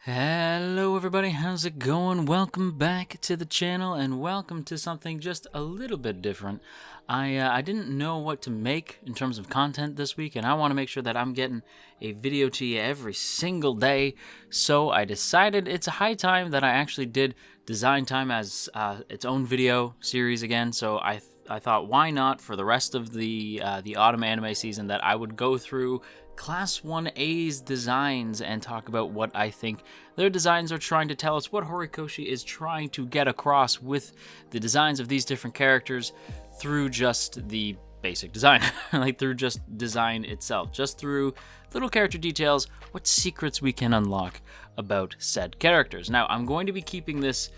Hello everybody, how's it going? Welcome back to the channel and welcome to something just a little bit different. I didn't know what to make in terms of content this week, and I want to make sure that I'm getting a video to you every single day, so I decided it's a high time that I actually did Design Time as its own video series again. So I thought, why not, for the rest of the autumn anime season, that I would go through Class 1A's designs and talk about what I think their designs are trying to tell us, what Horikoshi is trying to get across with the designs of these different characters through just the basic design, like through just design itself, just through little character details, what secrets we can unlock about said characters. Now, I'm going to be keeping this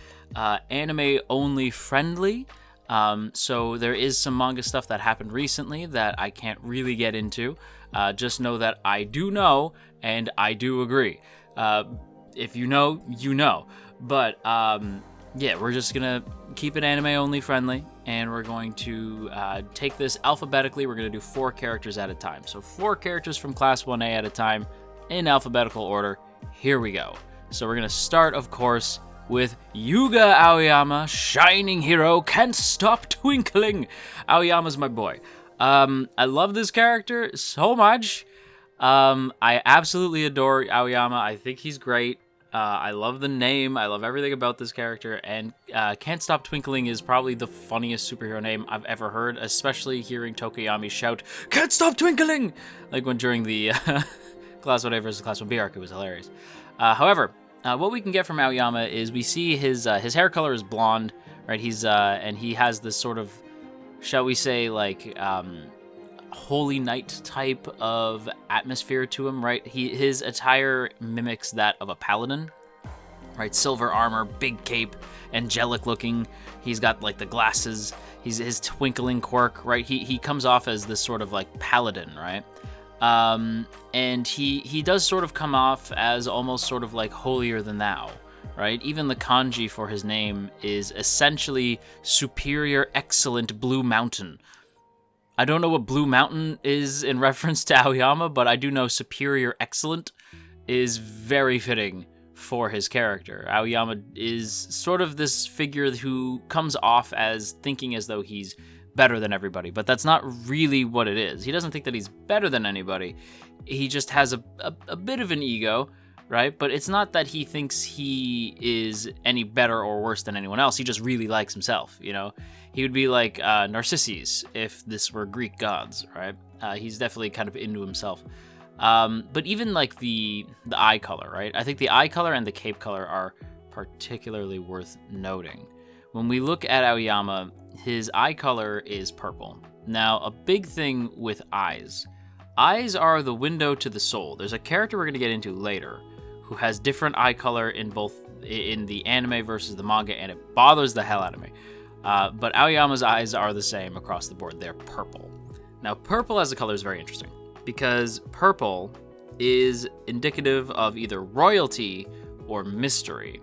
anime only friendly. So there is some manga stuff that happened recently that I can't really get into. Just know that I do know, and I do agree. If you know, you know. But yeah, we're just gonna keep it anime only friendly, and we're going to take this alphabetically. We're gonna do 4 characters at a time. So 4 characters from Class 1A at a time in alphabetical order. Here we go. So we're gonna start, of course, with Yuga Aoyama, shining hero, can't stop twinkling. Aoyama's my boy. I love this character so much. I absolutely adore Aoyama. I think he's great. I love the name. I love everything about this character. And Can't Stop Twinkling is probably the funniest superhero name I've ever heard, especially hearing Tokoyami shout, "Can't stop twinkling!" Like when during the Class 1A versus Class 1B arc, it was hilarious. However, what we can get from Aoyama is we see his hair color is blonde, right? He's and he has this sort of, shall we say, like holy knight type of atmosphere to him, right? His attire mimics that of a paladin, right? Silver armor, big cape, angelic looking. He's got like the glasses. His twinkling quirk, right? He comes off as this sort of like paladin, right? And he does sort of come off as almost sort of like holier than thou, right? Even the kanji for his name is essentially superior, excellent Blue Mountain. I don't know what Blue Mountain is in reference to Aoyama, but I do know superior, excellent is very fitting for his character. Aoyama is sort of this figure who comes off as thinking as though he's better than everybody, but that's not really what it is. He doesn't think that he's better than anybody. He just has a bit of an ego, right? But it's not that he thinks he is any better or worse than anyone else. He just really likes himself, you know? He would be like Narcissus if this were Greek gods, right? He's definitely kind of into himself. But even like the eye color, right? I think the eye color and the cape color are particularly worth noting. When we look at Aoyama, his eye color is purple. Now, a big thing with eyes. Eyes are the window to the soul. There's a character we're going to get into later who has different eye color in both in the anime versus the manga, and it bothers the hell out of me. But Aoyama's eyes are the same across the board. They're purple. Now, purple as a color is very interesting because purple is indicative of either royalty or mystery,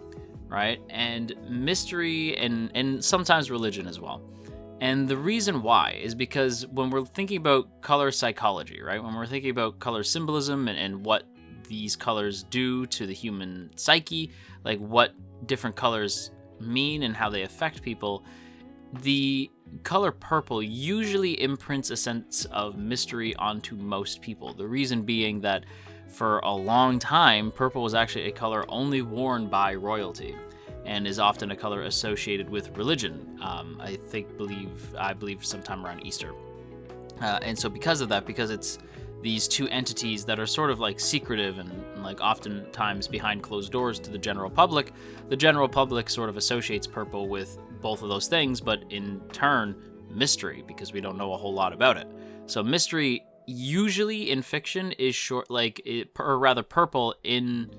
right? And mystery and sometimes religion as well. And the reason why is because when we're thinking about color psychology, right? When we're thinking about color symbolism and what these colors do to the human psyche, like what different colors mean and how they affect people, the color purple usually imprints a sense of mystery onto most people. The reason being that for a long time, purple was actually a color only worn by royalty and is often a color associated with religion. I believe sometime around Easter. And so because of that, because it's these two entities that are sort of like secretive and like oftentimes behind closed doors to the general public sort of associates purple with both of those things, but in turn, mystery, because we don't know a whole lot about it. So mystery usually in fiction is purple in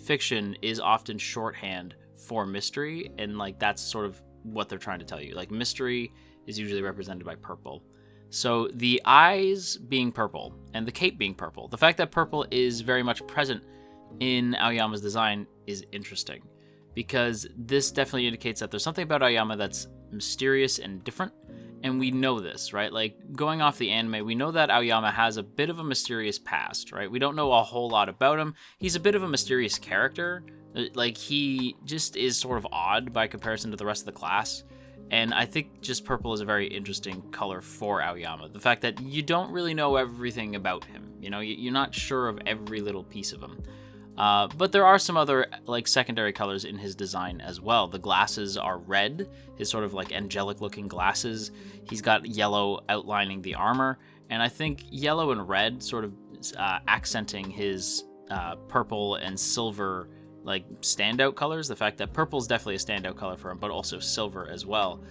fiction is often shorthand for mystery, and like that's sort of what they're trying to tell you. Like mystery is usually represented by purple. So the eyes being purple and the cape being purple, the fact that purple is very much present in Aoyama's design is interesting because this definitely indicates that there's something about Aoyama that's mysterious and different, and we know this, right? Like going off the anime, we know that Aoyama has a bit of a mysterious past, right? We don't know a whole lot about him. He's a bit of a mysterious character, Like, he just is sort of odd by comparison to the rest of the class. And I think just purple is a very interesting color for Aoyama. The fact that you don't really know everything about him. You know, you're not sure of every little piece of him. But there are some other, like, secondary colors in his design as well. The glasses are red, his sort of, like, angelic-looking glasses. He's got yellow outlining the armor. And I think yellow and red sort of accenting his purple and silver, like, standout colors. The fact that purple is definitely a standout color for him, but also silver as well.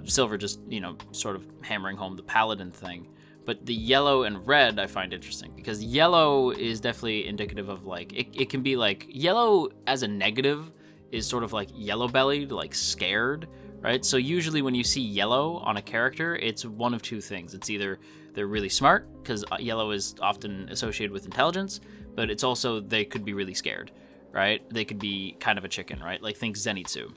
Silver just, you know, sort of hammering home the paladin thing. But the yellow and red I find interesting, because yellow is definitely indicative of, like, it can be like, yellow as a negative is sort of like yellow-bellied, like scared, right? So usually when you see yellow on a character, it's one of two things. It's either they're really smart, because yellow is often associated with intelligence, but it's also they could be really scared, right? They could be kind of a chicken, right? Like, think Zenitsu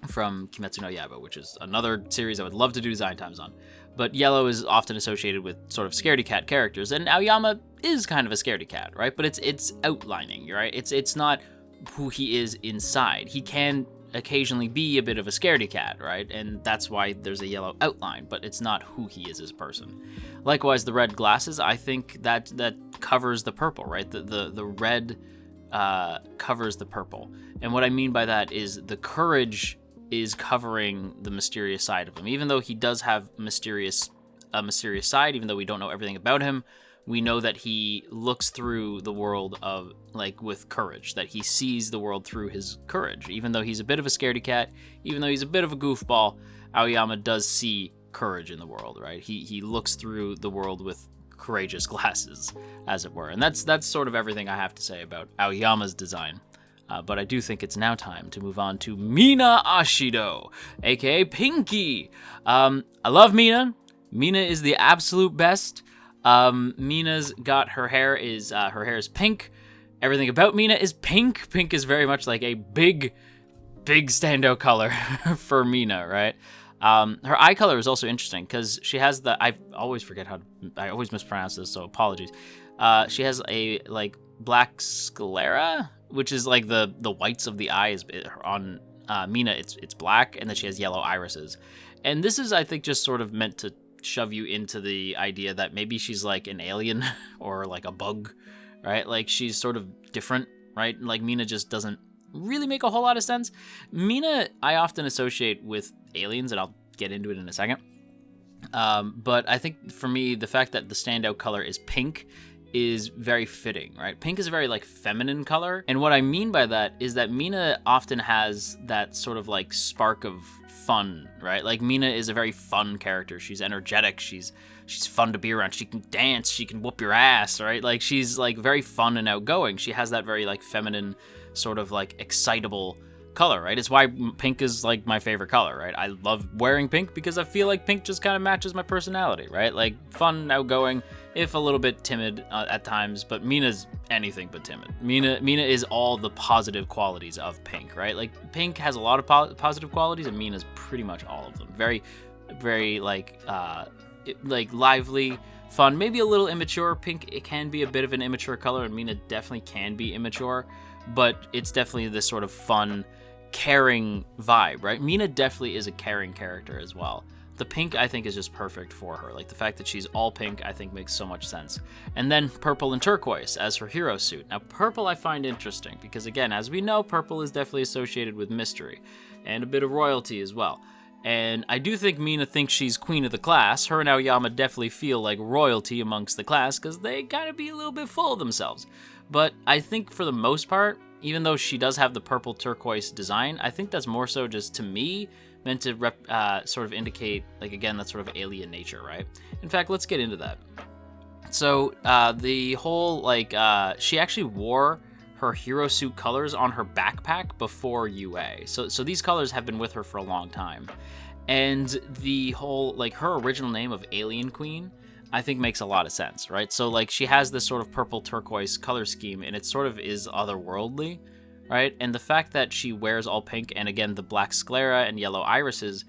from Kimetsu no Yaiba, which is another series I would love to do design times on. But yellow is often associated with sort of scaredy cat characters, and Aoyama is kind of a scaredy cat, right? But it's outlining, right? It's not who he is inside. He can occasionally be a bit of a scaredy cat, right? And that's why there's a yellow outline, but it's not who he is as a person. Likewise, the red glasses, I think that covers the purple, right? The red covers the purple. And what I mean by that is the courage is covering the mysterious side of him. Even though he does have a mysterious side, even though we don't know everything about him, we know that he looks through the world of, like, with courage, that he sees the world through his courage. Even though he's a bit of a scaredy cat, even though he's a bit of a goofball, Aoyama does see courage in the world, right? He looks through the world with courageous glasses, as it were. And that's sort of everything I have to say about Aoyama's design. But I do think it's now time to move on to Mina Ashido, aka Pinky. I love Mina. Mina is the absolute best. Mina's got her hair is pink. Everything about Mina is pink. Pink is very much like a big standout color for Mina, right? Her eye color is also interesting because she has I always mispronounce this, so apologies. She has a, like, black sclera, which is like the whites of the eyes. On Mina, it's black, and then she has yellow irises. And this is, I think, just sort of meant to shove you into the idea that maybe she's like an alien or like a bug, right? Like, she's sort of different, right? Like, Mina just doesn't really make a whole lot of sense. Mina, I often associate with aliens, and I'll get into it in a second. But I think for me, the fact that the standout color is pink is very fitting, right? Pink is a very, like, feminine color. And what I mean by that is that Mina often has that sort of, like, spark of fun, right? Like, Mina is a very fun character. She's energetic. She's fun to be around. She can dance. She can whoop your ass, right? Like, she's, like, very fun and outgoing. She has that very, like, feminine sort of, like, excitable color, right? It's why pink is, like, my favorite color, right? I love wearing pink because I feel like pink just kind of matches my personality, right? Like, fun, outgoing, if a little bit timid at times, but Mina's anything but timid. Mina is all the positive qualities of pink, right? Like, pink has a lot of positive qualities, and Mina's pretty much all of them. Very, very, like lively, fun, maybe a little immature. Pink, it can be a bit of an immature color, and Mina definitely can be immature, but it's definitely this sort of fun, caring vibe, right? Mina definitely is a caring character as well. The pink, I think, is just perfect for her. Like, the fact that she's all pink, I think, makes so much sense. And then purple and turquoise as her hero suit. Now, purple I find interesting because, again, as we know, purple is definitely associated with mystery and a bit of royalty as well. And I do think Mina thinks she's queen of the class. Her and Aoyama definitely feel like royalty amongst the class because they kind of be a little bit full of themselves. But I think for the most part, even though she does have the purple turquoise design, I think that's more so just, to me, meant to sort of indicate, like, again, that sort of alien nature, right? In fact, let's get into that. So the whole, like, she actually wore her hero suit colors on her backpack before UA. So these colors have been with her for a long time. And the whole, like, her original name of Alien Queen, I think makes a lot of sense, right? So, like, she has this sort of purple turquoise color scheme, and it sort of is otherworldly, right? And the fact that she wears all pink, and again, the black sclera and yellow irises,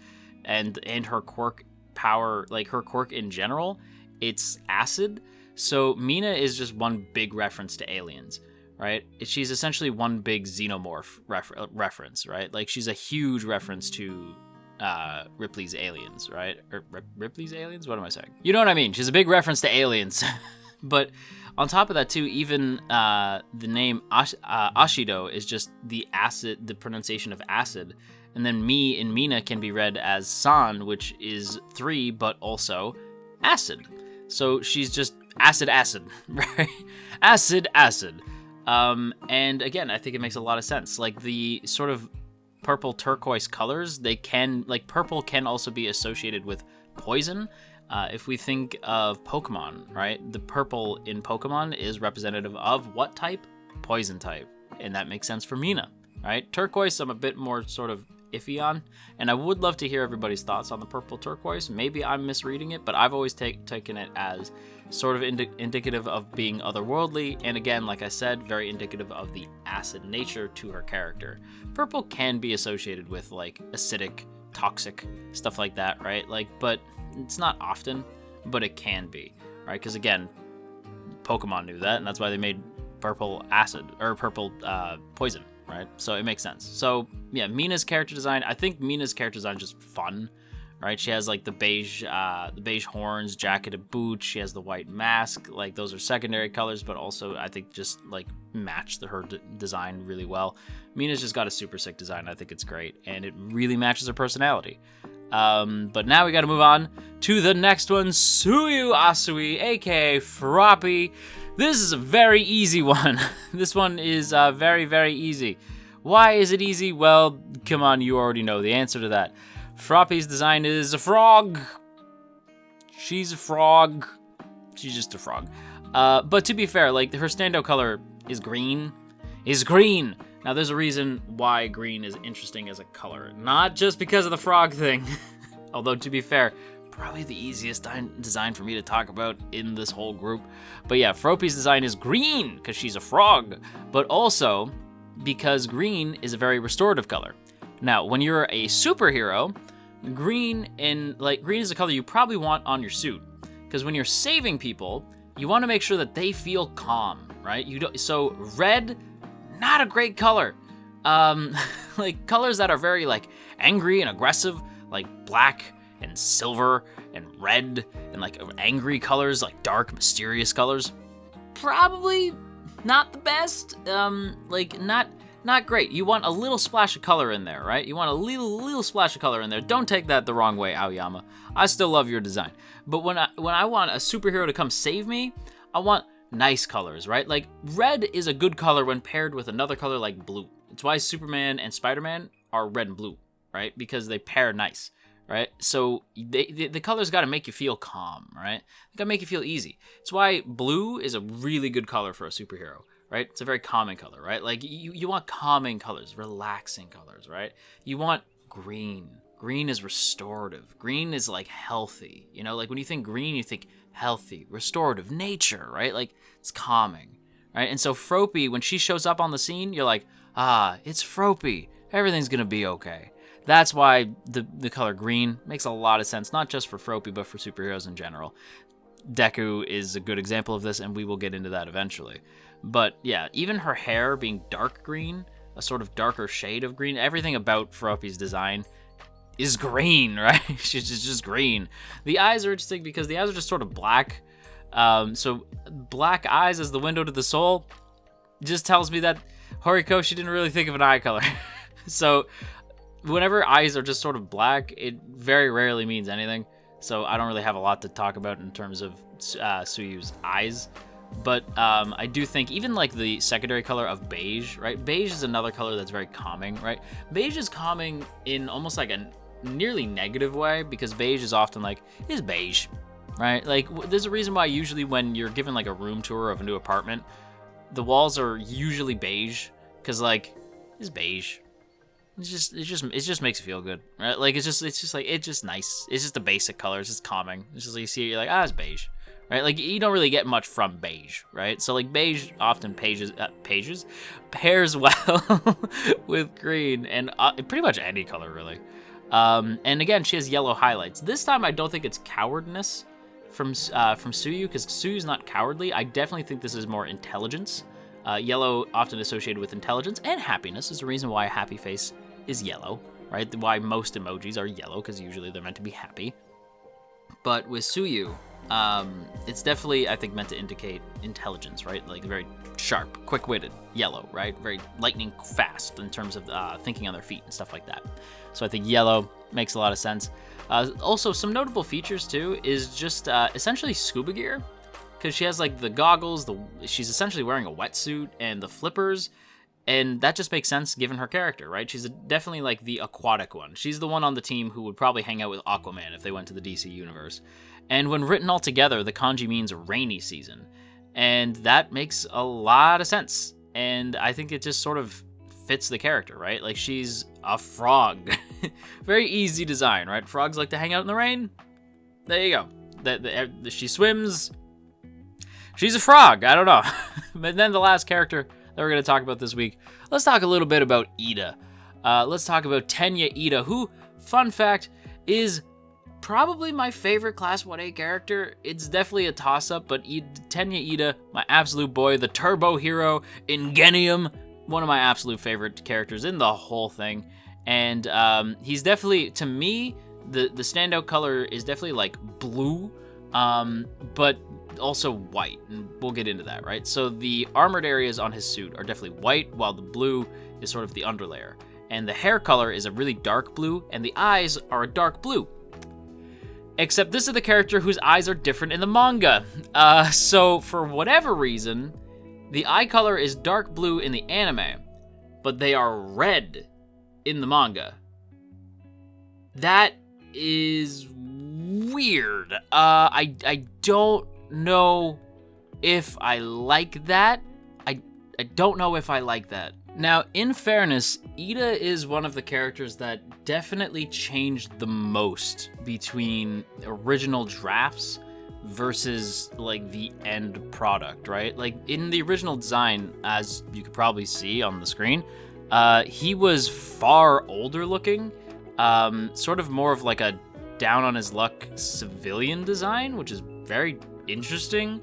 and her quirk power, like, her quirk in general, it's acid. So Mina is just one big reference to aliens, right? She's essentially one big xenomorph reference, right? Like, she's a huge reference to Ripley's Aliens, right? Or Ripley's Aliens? What am I saying? You know what I mean? She's a big reference to Aliens. But on top of that, too, even the name Ashido is just the pronunciation of acid. And then me in Mina can be read as San, which is 3, but also acid. So she's just acid, right? Acid. And again, I think it makes a lot of sense. Like, the sort of purple turquoise colors, purple can also be associated with poison. If we think of Pokemon, right? The purple in Pokemon is representative of what type? Poison type. And that makes sense for Mina, right? Turquoise, I'm a bit more sort of iffy on, and I would love to hear everybody's thoughts on the purple turquoise. Maybe I'm misreading it, but I've always taken it as sort of indicative of being otherworldly, and again, like I said, very indicative of the acid nature to her character. Purple can be associated with, like, acidic, toxic, stuff like that, right? Like, but it's not often, but it can be, right? Because again, Pokemon knew that, and that's why they made purple acid, or purple poison, right? So it makes sense. So yeah, Mina's character design, I think Mina's character design is just fun, right? She has like the beige horns, jacketed boots. She has the white mask. Like, those are secondary colors, but also I think just like match her design really well. Mina's just got a super sick design. I think it's great, and it really matches her personality. But now we got to move on to the next one, Tsuyu Asui, aka Froppy. This is a very easy one. This one is very, very easy. Why is it easy? Well, come on, you already know the answer to that. Froppy's design is a frog. She's a frog. She's just a frog. But to be fair, like, her standout color is green. Now, there's a reason why green is interesting as a color. Not just because of the frog thing. Although, to be fair, probably the easiest design for me to talk about in this whole group. But yeah, Froppy's design is green because she's a frog, but also because green is a very restorative color. Now, when you're a superhero, green is a color you probably want on your suit, because when you're saving people, you want to make sure that they feel calm, right? So red, not a great color. Like, colors that are very, like, angry and aggressive, like black and silver and red, and like angry colors, like dark, mysterious colors, probably not the best. Like, not great. You want a little splash of color in there, right? You want a little splash of color in there. Don't take that the wrong way, Aoyama. I still love your design. But when I want a superhero to come save me, I want nice colors, right? Like, red is a good color when paired with another color like blue. It's why Superman and Spider-Man are red and blue, right? Because they pair nice, right? So the colors got to make you feel calm, right? They got to make you feel easy. It's why blue is a really good color for a superhero, right? It's a very calming color, right? Like, you want calming colors, relaxing colors, right? You want green. Green is restorative. Green is, like, healthy. You know, like, when you think green, you think healthy, restorative, nature, right? Like, it's calming, right? And so Froppy, when she shows up on the scene, you're like, it's Froppy. Everything's gonna be okay. That's why the color green makes a lot of sense, not just for Froppy, but for superheroes in general. Deku is a good example of this, and we will get into that eventually. But yeah, even her hair being dark green, a sort of darker shade of green, everything about Froppy's design is green, right? She's just green. The eyes are interesting because the eyes are just sort of black. So black eyes as the window to the soul just tells me that Horikoshi didn't really think of an eye color. So whenever eyes are just sort of black, it very rarely means anything. So I don't really have a lot to talk about in terms of Tsuyu's eyes. But I do think even like the secondary color of beige, right? Beige is another color that's very calming, right? Beige is calming in almost like a nearly negative way, because beige is often like, it's beige, right? Like, there's a reason why usually when you're given like a room tour of a new apartment, the walls are usually beige, because like, it's beige. It just makes you feel good, right? Like, it's just nice. It's just a basic color. It's just calming. It's just like, you see it, you're like, it's beige, right? Like, you don't really get much from beige, right? So like, beige often pairs well with green and pretty much any color, really. And again, she has yellow highlights. This time, I don't think it's cowardness from Tsuyu, because Tsuyu's not cowardly. I definitely think this is more intelligence. Yellow, often associated with intelligence and happiness, is the reason why a happy face is yellow, right? Why most emojis are yellow, because usually they're meant to be happy. But with Tsuyu, it's definitely, I think, meant to indicate intelligence, right? Like very sharp, quick-witted, yellow, right? Very lightning fast in terms of thinking on their feet and stuff like that. So I think yellow makes a lot of sense. Also, some notable features, too, is just essentially scuba gear, because she has, like, the goggles, she's essentially wearing a wetsuit, and the flippers, and that just makes sense given her character, right? She's definitely, like, the aquatic one. She's the one on the team who would probably hang out with Aquaman if they went to the DC universe. And when written all together, the kanji means rainy season. And that makes a lot of sense. And I think it just sort of fits the character, right? Like, she's a frog. Very easy design, right? Frogs like to hang out in the rain. There you go. She swims. She's a frog. I don't know. But then the last character that we're going to talk about this week, let's talk a little bit about Iida. Let's talk about Tenya Iida, who, fun fact, is probably my favorite Class 1A character. It's definitely a toss-up, but Tenya Iida, my absolute boy, the turbo hero, Ingenium, one of my absolute favorite characters in the whole thing. And he's definitely, to me, the standout color is definitely like blue, but also white, and we'll get into that, right? So the armored areas on his suit are definitely white, while the blue is sort of the underlayer. And the hair color is a really dark blue, and the eyes are a dark blue. Except this is the character whose eyes are different in the manga. So for whatever reason, the eye color is dark blue in the anime, but they are red in the manga. That is weird. I don't know if I like that. I don't know if I like that. Now, in fairness, Iida is one of the characters that definitely changed the most between original drafts versus, like, the end product, right? Like, in the original design, as you could probably see on the screen, he was far older looking, sort of more of like a down-on-his-luck civilian design, which is very interesting.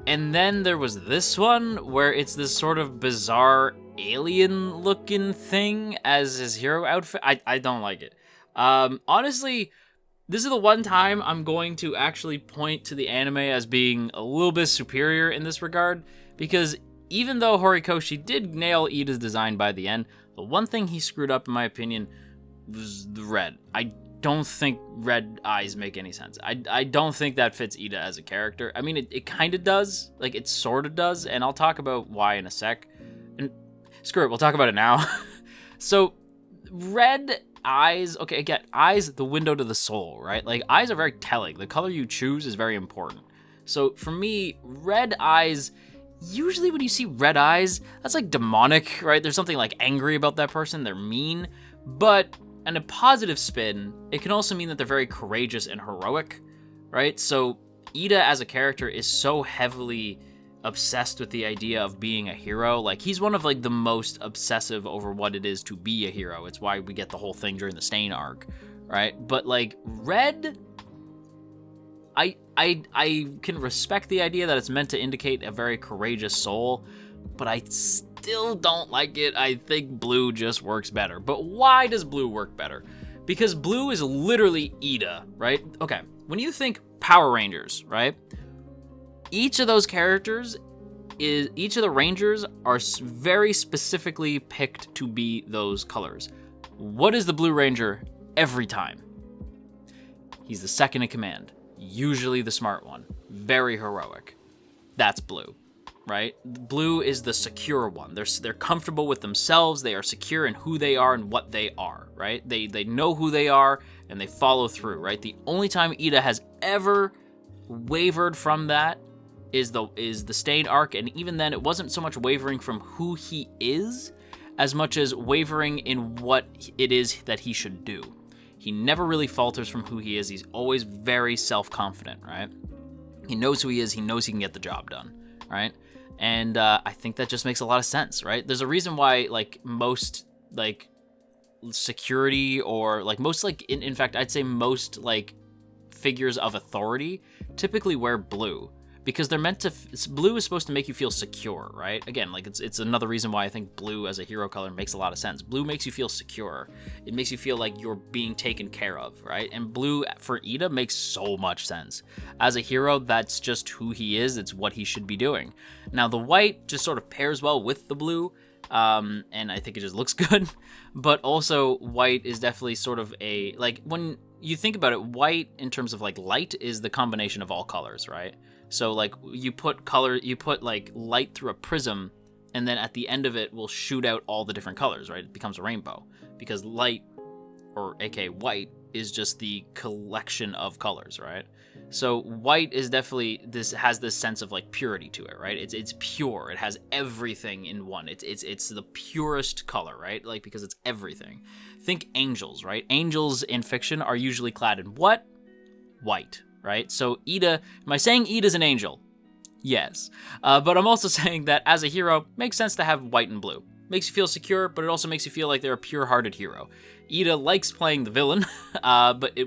And then there was this one, where it's this sort of bizarre alien-looking thing as his hero outfit. I don't like it. Honestly, this is the one time I'm going to actually point to the anime as being a little bit superior in this regard, because even though Horikoshi did nail Iida's design by the end, the one thing he screwed up, in my opinion, was the red. I don't think red eyes make any sense. I don't think that fits Iida as a character. I mean, it kind of does. Like, it sort of does, and I'll talk about why in a sec. And screw it, we'll talk about it now. So, red eyes, okay, again, eyes, the window to the soul, right? Like, eyes are very telling. The color you choose is very important. So, for me, red eyes, usually when you see red eyes, that's like demonic, right? There's something like angry about that person, they're mean, but in a positive spin, it can also mean that they're very courageous and heroic, right? So Iida as a character is so heavily obsessed with the idea of being a hero. Like, he's one of, like, the most obsessive over what it is to be a hero. It's why we get the whole thing during the Stain arc, right? But, like, red, I can respect the idea that it's meant to indicate a very courageous soul, but I still don't like it. I think blue just works better. But why does blue work better? Because blue is literally Iida, right? Okay, when you think Power Rangers, right? Each of those characters each of the Rangers are very specifically picked to be those colors. What is the Blue Ranger every time? He's the second in command, usually the smart one, very heroic. That's blue. Right? Blue is the secure one. They're comfortable with themselves. They are secure in who they are and what they are, right? They know who they are and they follow through, right? The only time Iida has ever wavered from that is the Stain arc, and even then it wasn't so much wavering from who he is as much as wavering in what it is that he should do. He never really falters from who he is. He's always very self-confident, right? He knows who he is. He knows he can get the job done, right? And I think that just makes a lot of sense, right? There's a reason why, like, most, like, security or, like, most, like, in fact, I'd say most, like, figures of authority typically wear blue. because they're meant to. Blue is supposed to make you feel secure, right? Again, like it's another reason why I think blue as a hero color makes a lot of sense. Blue makes you feel secure. It makes you feel like you're being taken care of, right? And blue for Iida makes so much sense. As a hero, that's just who he is. It's what he should be doing. Now the white just sort of pairs well with the blue. And I think it just looks good, but also white is definitely sort of a, like, when you think about it, white in terms of like light is the combination of all colors, right? So like you put like light through a prism, and then at the end of it will shoot out all the different colors, right? It becomes a rainbow, because light, or aka white, is just the collection of colors, right? So white is definitely, has this sense of like purity to it, right? It's pure. It has everything in one. It's the purest color, right? Like, because it's everything. Think angels, right? Angels in fiction are usually clad in what? White, right? So Iida, am I saying Iida's an angel? Yes. But I'm also saying that as a hero, makes sense to have white and blue. Makes you feel secure, but it also makes you feel like they're a pure-hearted hero. Iida likes playing the villain,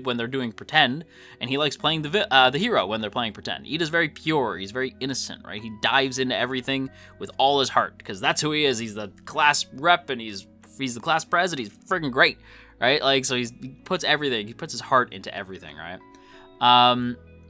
when they're doing pretend, and he likes playing the hero when they're playing pretend. Iida's very pure. He's very innocent, right? He dives into everything with all his heart, because that's who he is. He's the class rep, and he's the class president. He's freaking great, right? Like, so he puts everything. He puts his heart into everything, right?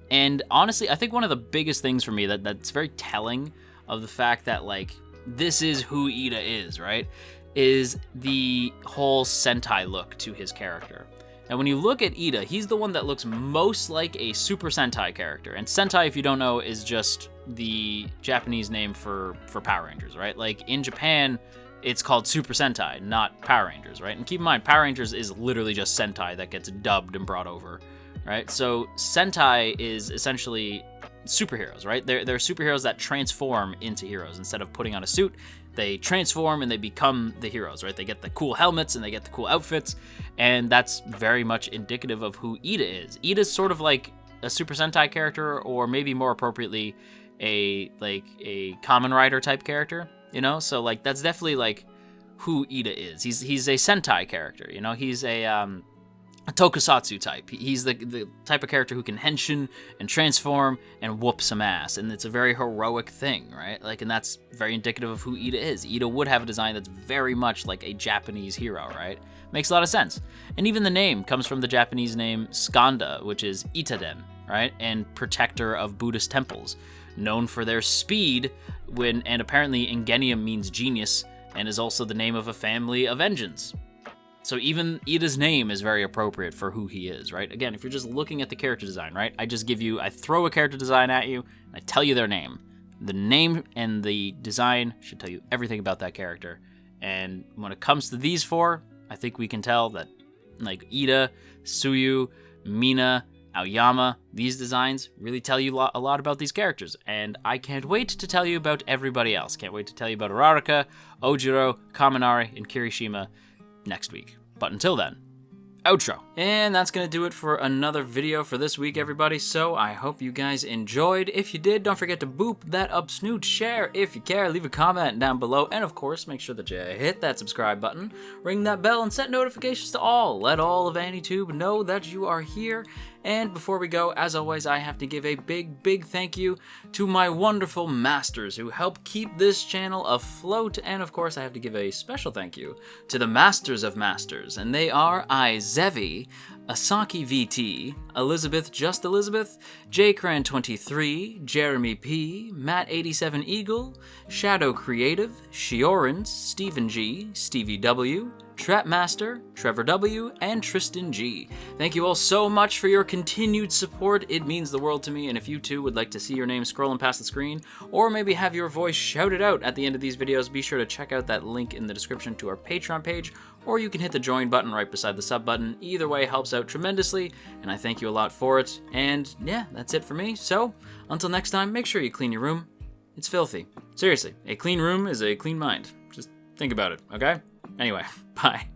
And honestly, I think one of the biggest things for me that's very telling of the fact that, like, this is who Iida is, right? Is the whole Sentai look to his character. And when you look at Iida, he's the one that looks most like a Super Sentai character. And Sentai, if you don't know, is just the Japanese name for Power Rangers, right? Like, in Japan, it's called Super Sentai, not Power Rangers, right? And keep in mind, Power Rangers is literally just Sentai that gets dubbed and brought over, right? So Sentai is essentially superheroes, right? They're superheroes that transform into heroes. Instead of putting on a suit, they transform and they become the heroes, right? They get the cool helmets and they get the cool outfits, and that's very much indicative of who Iida is. Iida's sort of like a Super Sentai character, or maybe more appropriately, a Kamen Rider type character, you know? So like that's definitely like who Iida is. He's a Sentai character, you know? He's a tokusatsu type. He's the type of character who can henshin and transform and whoop some ass, and it's a very heroic thing, right? Like, and that's very indicative of who Iida is. Iida would have a design that's very much like a Japanese hero, right? Makes a lot of sense. And even the name comes from the Japanese name Skanda, which is Itaden, right? And protector of Buddhist temples, known for their speed, and apparently Ingenium means genius, and is also the name of a family of engines. So even Iida's name is very appropriate for who he is, right? Again, if you're just looking at the character design, right? I throw a character design at you, and I tell you their name. The name and the design should tell you everything about that character. And when it comes to these four, I think we can tell that, like, Iida, Tsuyu, Mina, Aoyama, these designs really tell you a lot about these characters. And I can't wait to tell you about everybody else. Can't wait to tell you about Araraka, Ojiro, Kaminari, and Kirishima next week. But until then, outro. And that's gonna do it for another video for this week, everybody. So I hope you guys enjoyed. If you did, don't forget to boop that up snoot, share if you care, leave a comment down below, and of course, make sure that you hit that subscribe button, ring that bell, and set notifications to all. Let all of AniTube know that you are here. And before we go, as always, I have to give a big thank you to my wonderful masters who help keep this channel afloat. And of course, I have to give a special thank you to the Masters of Masters. And they are Izevi, Asaki VT, Elizabeth Just Elizabeth, JCran23, Jeremy P, Matt87 Eagle, Shadow Creative, Shiorans, Stephen G, Stevie W, Trapmaster, Trevor W, and Tristan G. Thank you all so much for your continued support. It means the world to me, and if you too would like to see your name scrolling past the screen, or maybe have your voice shouted out at the end of these videos, be sure to check out that link in the description to our Patreon page, or you can hit the join button right beside the sub button. Either way helps out tremendously, and I thank you a lot for it. And yeah, that's it for me. So, until next time, make sure you clean your room. It's filthy. Seriously, a clean room is a clean mind. Just think about it, okay? Anyway, bye.